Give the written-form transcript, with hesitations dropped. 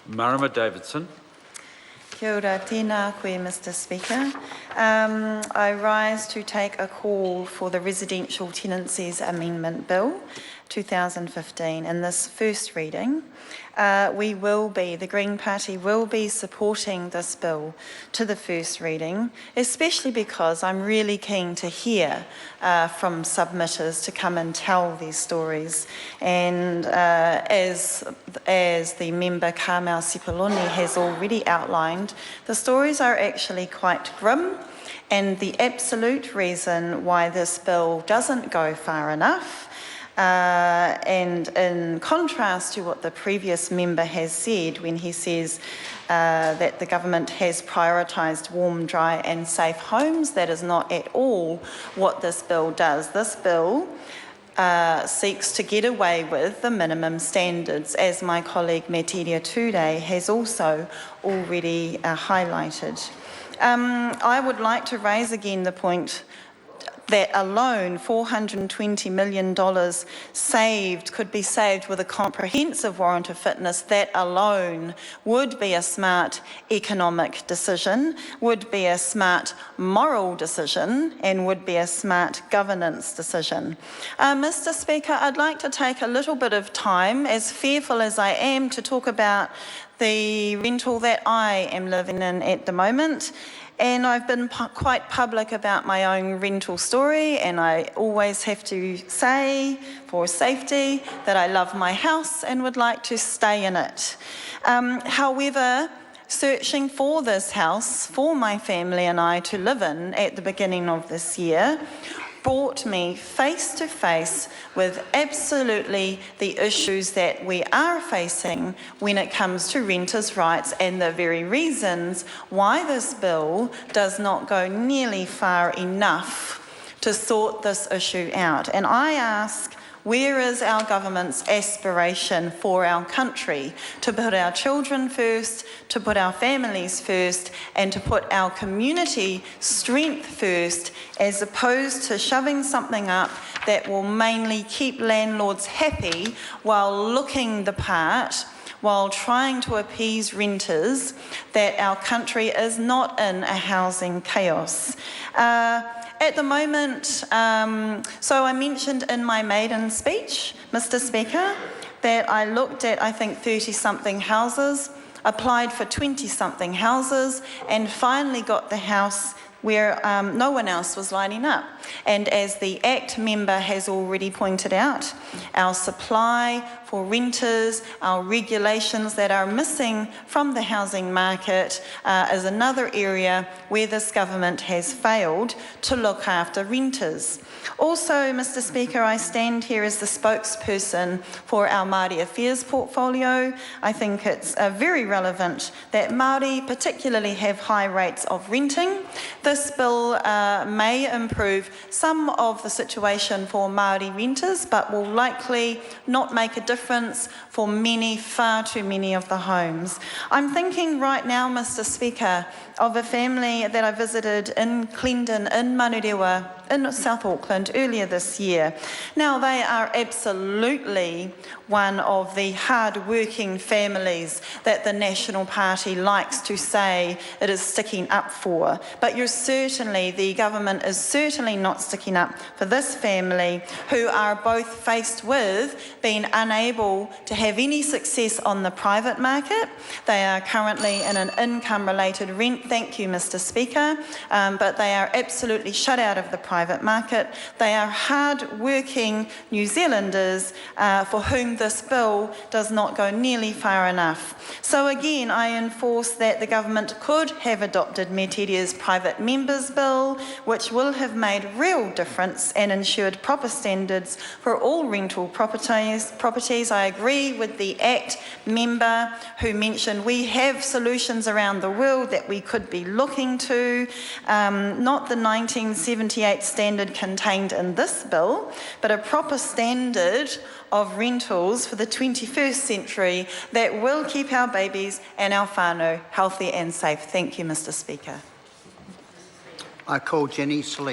Marama Davidson. Kia ora, tēnā koe, Mr. Speaker. I rise to take a call for the Residential Tenancies Amendment Bill 2015 in this first reading. The Green Party will be supporting this bill to the first reading, especially because I'm really keen to hear from submitters to come and tell these stories. And as the member Carmel Sipoloni has already outlined, the stories are actually quite grim, and the absolute reason why this bill doesn't go far enough, and in contrast to what the previous member has said when he says that the government has prioritised warm, dry and safe homes, that is not at all what this bill does. This bill seeks to get away with the minimum standards, as my colleague Metiria Tude has also already highlighted. I would like to raise again the point that alone $420 million could be saved with a comprehensive warrant of fitness. That alone would be a smart economic decision, would be a smart moral decision, and would be a smart governance decision. Mr. Speaker, I'd like to take a little bit of time, as fearful as I am, to talk about the rental that I am living in at the moment. And I've been quite public about my own rental story, and I always have to say, for safety, that I love my house and would like to stay in it. However, searching for this house for my family and I to live in at the beginning of this year brought me face to face with absolutely the issues that we are facing when it comes to renters' rights, and the very reasons why this bill does not go nearly far enough to sort this issue out. And I ask, where is our government's aspiration for our country to put our children first, to put our families first, and to put our community strength first, as opposed to shoving something up that will mainly keep landlords happy while looking the part, while trying to appease renters, that our country is not in a housing chaos. At the moment, so I mentioned in my maiden speech, Mr. Speaker, that I looked at, I think, 30-something houses, applied for 20-something houses, and finally got the house where no one else was lining up. And as the ACT member has already pointed out, our supply for renters, our regulations that are missing from the housing market is another area where this government has failed to look after renters. Also, Mr. Speaker, I stand here as the spokesperson for our Māori Affairs portfolio. I think it's very relevant that Māori particularly have high rates of renting. This bill may improve some of the situation for Māori renters, but will likely not make a difference for many, far too many of the homes. I'm thinking right now, Mr. Speaker, of a family that I visited in Clendon, in Manurewa, in South Auckland earlier this year. Now, they are absolutely one of the hard-working families that the National Party likes to say it is sticking up for. But the government is certainly not sticking up for this family, who are both faced with being unable to have any success on the private market. They are currently in an income-related rent, thank you, Mr. Speaker, but they are absolutely shut out of the private market. They are hard-working New Zealanders for whom this bill does not go nearly far enough. So again, I enforce that the government could have adopted Metiria's private members bill, which will have made real difference and ensured proper standards for all rental properties. I agree with the ACT member who mentioned we have solutions around the world that we could be looking to, not the 1978 standard contained in this bill, but a proper standard of rentals for the 21st century that will keep our babies and our whānau healthy and safe. Thank you, Mr. Speaker. I call Jenny Solis.